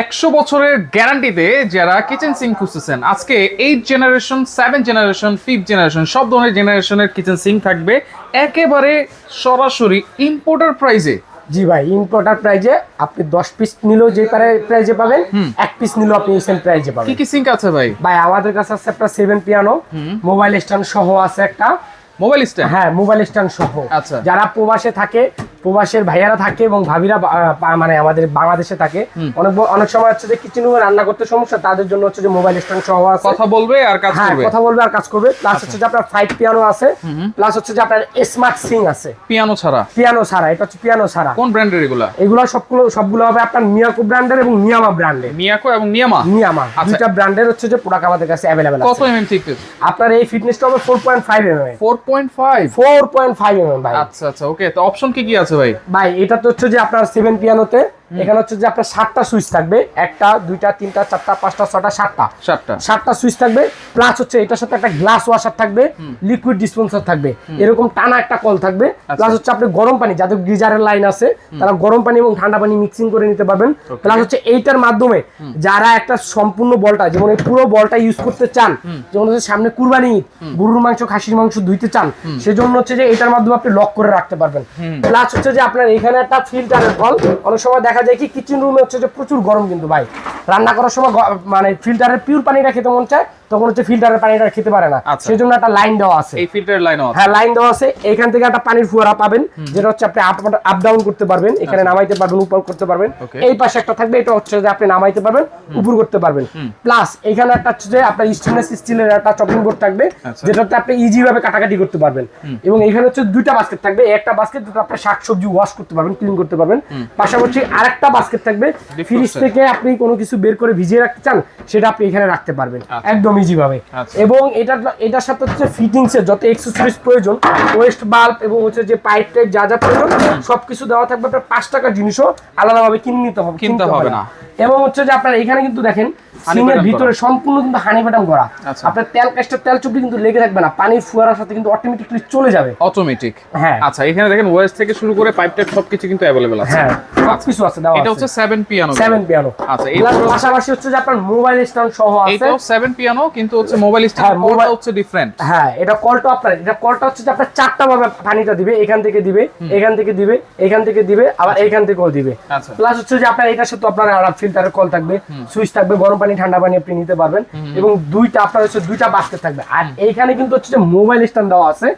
100 বছরের গ্যারান্টিতে যারা kitchen sync খুঁজতেছেন, আজকে 8 জেনারেশন, 7 জেনারেশন, 5th জেনারেশন সব ধরনের জেনারেশনের কিচেন সিঙ্ক থাকবে একেবারে সরাসরি ইম্পোর্টার প্রাইসে। জি ভাই, ইম্পোর্টার প্রাইজে আপনি 10 পিস নিলেও যে প্রাইজে পাবেন, 1 পিস নিলেও আপনি সেম প্রাইজে পাবেন। কি কি সিঙ্ক আছে ভাই? ভাই আমাদের কাছে আছে একটা 7 পিয়ানো, মোবাইল স্ট্যান্ড সহ আছে একটা। Mobile stand? হ্যাঁ, মোবাইল স্ট্যান্ড সহ। আচ্ছা। যারা প্রবাসে থাকে, প্রবাসের ভাইয়ারা থাকে এবং ভাবিরা মানে আমাদের বাংলাদেশে থাকে, অনেক সময় হচ্ছে যে কিচেন রুমে রান্না করতে সমস্যা, তাদের জন্য হচ্ছে যে মোবাইল স্ট্যান্ড সহ আছে। কথা বলবে আর কাজ হ্যাঁ, করবে। কথা বলবে আর কাজ করবে। প্লাস হচ্ছে যে আপনার 5 পিয়ানো আছে, প্লাস হচ্ছে যে আপনার স্মার্ট সিঙ্ক আছে। পিয়ানো ছাড়া? পিয়ানো ছাড়া, এটা হচ্ছে পিয়ানো ছাড়া। কোন ব্র্যান্ডের এগুলা? এগুলো সবগুলো হবে আপনার মিয়াকো ব্র্যান্ডের এবং নিয়ামা ব্র্যান্ডের। মিয়াকো এবং নিয়ামা? নিয়ামা দুইটা ব্র্যান্ডের হচ্ছে যে প্রোডাক্ট আমাদের কাছে अवेलेबल আছে। কত এমএম থিকনেস? আপনার এই ফিটনেসটা হবে 4.5 এমএম। 4.5 এমএম ভাই। আচ্ছা আচ্ছা, ওকে। তো অপশন কি কি আছে ভাই? ভাই এটা তো হচ্ছে যে আপনার 7 পিয়ানোতে এখানে হচ্ছে যে আপনার 7টা সুইচ থাকবে, 1টা 2টা 3টা 4টা 5টা 6টা 7টা সুইচ থাকবে। প্লাস হচ্ছে এটার সাথে একটা গ্লাস ওয়াশার থাকবে, লিকুইড ডিসপেন্সার থাকবে, এরকম টানা একটা কল থাকবে। প্লাস হচ্ছে আপনি গরম পানি, যাদের গিজারের লাইন আছে তারা গরম পানি এবং ঠান্ডা পানি মিক্সিং করে নিতে পারবেন। প্লাস হচ্ছে এইটার মাধ্যমে যারা একটা সম্পূর্ণ বলটা, যেমন এই পুরো বলটা ইউজ করতে চান, যেমন হচ্ছে সামনে কুরবানি ঈদ, গরুর মাংস খাসির মাংস ধুইতে চান, সেজন্য হচ্ছে যে এটার মাধ্যমে আপনি লক করে রাখতে পারবেন। প্লাস হচ্ছে যে আপনার এখানে একটা ফিল্টারের কল। অনেক সময় দেখা যায় কি কিচেন রুমে হচ্ছে যে প্রচুর গরম, কিন্তু ভাই রান্না করার সময় মানে ফিল্টারের পিওর পানিটা খেতে মন চায়, তখন হচ্ছে ফিল্টারের পানিটা খেতে পারে না, সেজন্য একটা লাইন দেওয়া আছে। এই ফিল্টারের লাইনও আছে? হ্যাঁ, লাইন দেওয়া আছে। এখান থেকে একটা পানির ফুয়ারা পাবেন, যেটা হচ্ছে আপনি আপ ডাউন করতে পারবেন, এখানে নামাইতে পারবেন, উপর করতে পারবেন। এই পাশে একটা থাকবে, এটা হচ্ছে যে আপনি নামাইতে পারবেন, উপর করতে পারবেন। প্লাস এখানে একটা হচ্ছে যে আপনার স্টেনলেস স্টিলের একটা চপিং বোর্ড থাকবে, যেটাতে আপনি ইজি ভাবে কাটাকাটি করতে পারবেন। এবং এখানে হচ্ছে দুইটা বাস্কেট থাকবে, একটা বাস্কেট যেটা আপনি শাকসবজি ওয়াশ করতে পারবেন, ক্লিন করতে পারবেন। পাশাপাশি আরেকটা বাস্কেট থাকবে, ফ্রিজ থেকে আপনি কোনো কিছু বের করে ভিজিয়ে রাখতে চান, সেটা আপনি এখানে রাখতে পারবেন একদম ইজি ভাবে। এবং এটার সাথে হচ্ছে ফিটিংস এর যত অ্যাকসেসরিজ প্রয়োজন, ওয়েস্ট বাল্ব এবং হচ্ছে যে পাইপ টাইপ যা যা প্রয়োজন সবকিছু দেওয়া থাকবে। আপনার 5 টাকার জিনিসও আলাদাভাবে কিনতে হবে না। এবং হচ্ছে যে আপনার এখানে কিন্তু দেখেন সিঙ্কের ভিতরে সম্পূর্ণ কিন্তু হানি বাটাম করা। আপনার তেল কাস্টার তেল চুপড়ি কিন্তু লেগে থাকবে না, পানির ফুয়ারার সাথে কিন্তু অটোমেটিকলি চলে যাবে, অটোমেটিক। হ্যাঁ। আচ্ছা, এখানে দেখেন ওয়েস্ট থেকে শুরু করে পাইপ টাইপ সবকিছু কিন্তু अवेलेबल আছে। হ্যাঁ, সবকিছু আছে দেওয়া আছে। এটা হচ্ছে 7 পিয়ানো। 7 পিয়ানো। আচ্ছা, এর পাশাপাশি হচ্ছে যে আপনার মোবাইল স্ট্যান্ড সহ আছে। এটাও 7 পিয়ানো, কিন্তু হচ্ছে মোবাইল স্ট্যান্ড কলটা হচ্ছে ডিফারেন্ট। হ্যাঁ, এটা কলটা হচ্ছে যে আপনার 4টা ভাবে পানিটা দিবে, এখান থেকে দিবে, এখান থেকে দিবে, এখান থেকে দিবে, আবার এইখান থেকেও দিবে। প্লাস হচ্ছে যে আপনার এটার সাথে আপনার ফিল্টারের কল থাকবে, সুইচ থাকবে, গরম পানি ঠান্ডা পানি আপনি নিতে পারবেন। এবং দুইটা বাস্কেট থাকবে। আর এইখানে কিন্তু হচ্ছে যে মোবাইল স্ট্যান্ড দেওয়া আছে,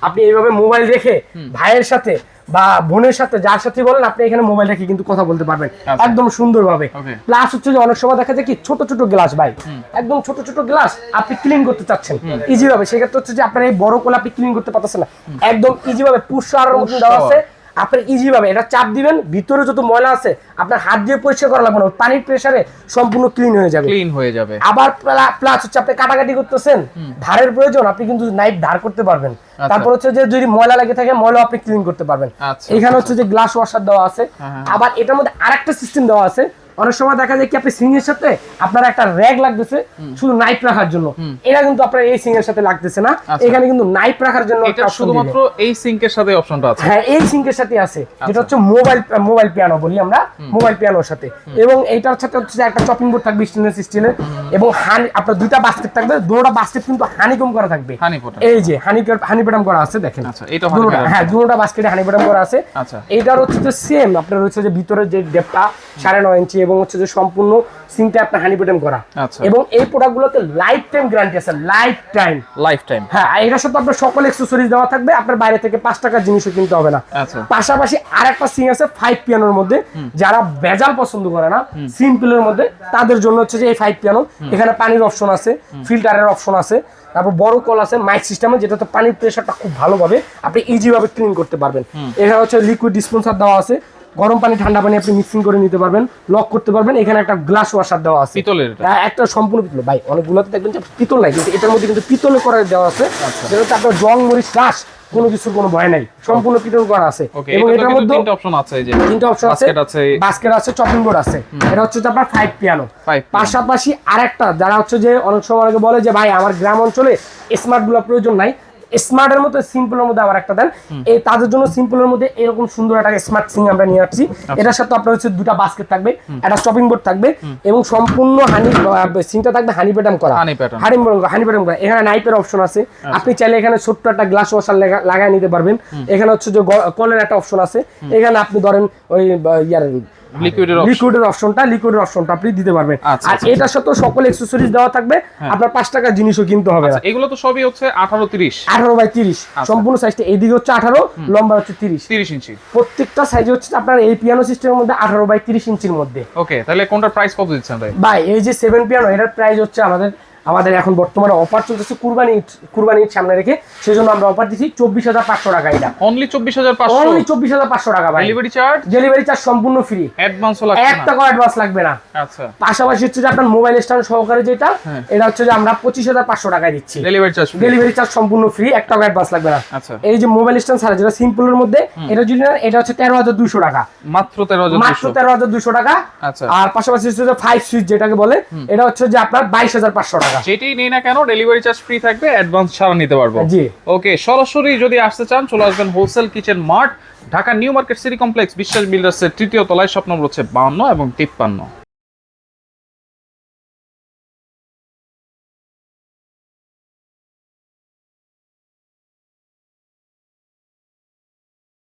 আপনি এইভাবে মোবাইল রেখে ভাইয়ের সাথে বা বোনের সাথে যার সাথে বলেন, আপনি এখানে মোবাইল রেখে কিন্তু কথা বলতে পারবেন একদম সুন্দরভাবে। প্লাস হচ্ছে যে অনেক সময় দেখা যায় কি ছোট ছোট গ্লাস, ভাই একদম ছোট ছোট গ্লাস আপনি ক্লিন করতে চাচ্ছেন ইজি ভাবে, সেক্ষেত্রে হচ্ছে যে আপনার এই বড় কোলা আপনি ক্লিন করতে পারতেছেন না, একদম ইজি ভাবে পুষার মতন দেওয়া আছে। আপনার ইজি ভাবে এটা চাপ দিবেন, ভিতরে যত ময়লা আছে আপনার হাত দিয়ে পরিষ্কার করা লাগবে না, পানির প্রেসারে সম্পূর্ণ ক্লিন হয়ে যাবে। আবার প্লাস হচ্ছে আপনি কাটাকাটি করতেছেন, ধারের প্রয়োজন, আপনি কিন্তু নাইফ ধার করতে পারবেন। তারপর হচ্ছে যে যদি ময়লা লাগে থাকে, ময়লা আপনি ক্লিন করতে পারবেন। এখানে হচ্ছে যে গ্লাস ওয়াশার দেওয়া আছে। আবার এটার মধ্যে আরেকটা সিস্টেম দেওয়া আছে। অনেক সময় দেখা যায় কি আপনি সিঙ্কের সাথে আপনার একটা র‍্যাগ লাগতেছে শুধু নাইফ রাখার জন্য, এটা কিন্তু আপনার এই সিঙ্কের সাথে লাগতেছে না, এখানে কিন্তু নাইফ রাখার জন্য এটা শুধুমাত্র এই সিঙ্কের সাথে অপশনটা আছে। হ্যাঁ, এই সিঙ্কের সাথে আছে, যেটা হচ্ছে মোবাইল পিয়ানো বলি আমরা, মোবাইল পিয়ানোর সাথে। এবং এইটার সাথে হচ্ছে একটা চপিং বোর্ড থাকবে স্টেনলেস স্টিলের, এবং আপনার দুইটা বাস্কেট থাকবে, দুটোটা বাস্কেট কিন্তু হানিকম করা থাকবে। এই যে হানি বাটাম করা আছে দেখেন। আচ্ছা, এটা হ্যাঁ, দুটোটা বাস্কেটে হানি বাটাম করা আছে। আচ্ছা, এইটার হচ্ছে যে সেম আপনার হচ্ছে যে ভিতরে যে ডেপটা 9.5 ইঞ্চি এবং হচ্ছে যে সম্পূর্ণ সিঙ্কটা আপনার হানি বাটাম করা। এবং এই প্রোডাক্টগুলোতে লাইফ টাইম গ্যারান্টি আছে, লাইফ টাইম। হ্যাঁ, এটার সাথে আপনার সকল অ্যাকসেসরিজ দেওয়া থাকবে, আপনার বাইরে থেকে 5 টাকার জিনিসও কিনতে হবে না। পাশাপাশি আরেকটা সিঙ্ক আছে 5 পিয়ানোর মধ্যে, যারা ভেজাল পছন্দ করে না, সিম্পলের মধ্যে, তাদের জন্য হচ্ছে যে এই 5 পিয়ানো। এখানে পানির অপশন আছে, ফিল্টারের অপশন আছে, তারপর বড় কল আছে মাইক সিস্টেমে, যেটাতে পানির প্রেসারটা খুব ভালোভাবে আপনি ইজি ভাবে ক্লিন করতে পারবেন। এখানে হচ্ছে লিকুইড ডিসপেন্সার দেওয়া আছে, গরম পানি ঠান্ডা পানি আপনি মিক্সিং করে নিতে পারবেন, লক করতে পারবেন। এখানে একটা গ্লাস ওয়াশার দেওয়া আছে, পিতলের, একটা সম্পূর্ণ পিতল। ভাই অনেকগুলোতে দেখবেন যে পিতল নাই, কিন্তু এটার মধ্যে কিন্তু পিতলে করে দেওয়া আছে, যেটাতে আপনার জং মরিচ রাস কোনো কিছুর কোনো ভয় নাই, সম্পূর্ণ পিতল করা আছে। এবং এটার মধ্যে তিনটা অপশন আছে, এই যে তিনটা অপশন আছে, বাস্কেট আছে, চপিং বোর্ড আছে। এটা হচ্ছে আপনার 5 পিয়ানো। পাশাপাশি আরেকটা, যারা হচ্ছে যে অনেক সময় বলে যে ভাই আমার গ্রাম অঞ্চলে স্মার্ট গুলো প্রয়োজন নাই, স্মার্টের মধ্যে সিম্পলের মধ্যে আবার একটা দেন, এই তাদের জন্য সিম্পলের মধ্যে এরকম সুন্দর একটা স্মার্ট সিং আমরা নিয়ে আসছি। এটার সাথে আপনার হচ্ছে দুটা বাস্কেট থাকবে, একটা চপিং বোর্ড থাকবে এবং সম্পূর্ণ সিংটা থাকবে হানি প্যাটার্ন করা, হানি প্যাটার্ন করা। এখানে নাইপের অপশন আছে, আপনি চাইলে এখানে ছোট্ট একটা গ্লাস ওয়াশার লাগায় নিতে পারবেন। এখানে হচ্ছে যে কলের একটা অপশন আছে, এখানে আপনি ধরেন ওই ইয়ার লিকুইডের অপশনটা আপনি দিতে পারবেন। আর এটার সাথে সকল অ্যাকসেসরিজ দেওয়া থাকবে, আপনার 5 টাকার জিনিসও কিনতে হবে না। এগুলো তো সবই হচ্ছে 18 বাই 30 সম্পূর্ণ সাইজটা, এইদিকে হচ্ছে 18, লম্বা হচ্ছে 30 ইঞ্চি। প্রত্যেকটা সাইজ হচ্ছে আপনার এই পিয়ানো সিস্টেমের মধ্যে 18 বাই 30 ইঞ্চির মধ্যে। ওকে, তাহলে কোনটার প্রাইস কত দিচ্ছেন ভাই? এই যে 7 পিয়ানো, এটার প্রাইস হচ্ছে আমাদের এখন বর্তমানে অফার চলতেছে কুরবানি সামনে রেখে, সেজন্য আমরা অফার দিচ্ছি 24,500 টাকা। এটা অনলি 24,500, অনলি 24,500 টাকা ভাই। ডেলিভারি চার্জ সম্পূর্ণ ফ্রি, অ্যাডভান্সও লাগবে না, 1 টাকা অ্যাডভান্স লাগবে না। আচ্ছা, পাশাপাশি হচ্ছে যে আপনার মোবাইল স্ট্যান্ড সহকারে যেটা, এটা হচ্ছে যে আমরা 25,500 টাকায় দিচ্ছি। ডেলিভারি চার্জ সম্পূর্ণ ফ্রি, 1 টাকা অ্যাডভান্স লাগবে না। আচ্ছা, এই যে মোবাইল স্ট্যান্ড ছাড়া যেটা সিম্পলের মধ্যে, এটা যদি না, এটা হচ্ছে 13,200 টাকা, মাত্র 13,200 টাকা। আচ্ছা, আর পাশাপাশি হচ্ছে যে 5 সুইচ যেটাকে বলে, এটা হচ্ছে যে আপনার 22,500 টাকা। যেটাই নেই না কেন ডেলিভারি চার্জ ফ্রি থাকবে, অ্যাডভান্স ছাড়া নিতে পারবো। জি, ওকে, সরাসরি যদি আসতে চান চলে আসবেন wholesale kitchen mart, Dhaka new market city complex, বিশ্বাস বিল্ডার্সের 3য় তলায়, শপ নম্বর হচ্ছে 52 এবং 53।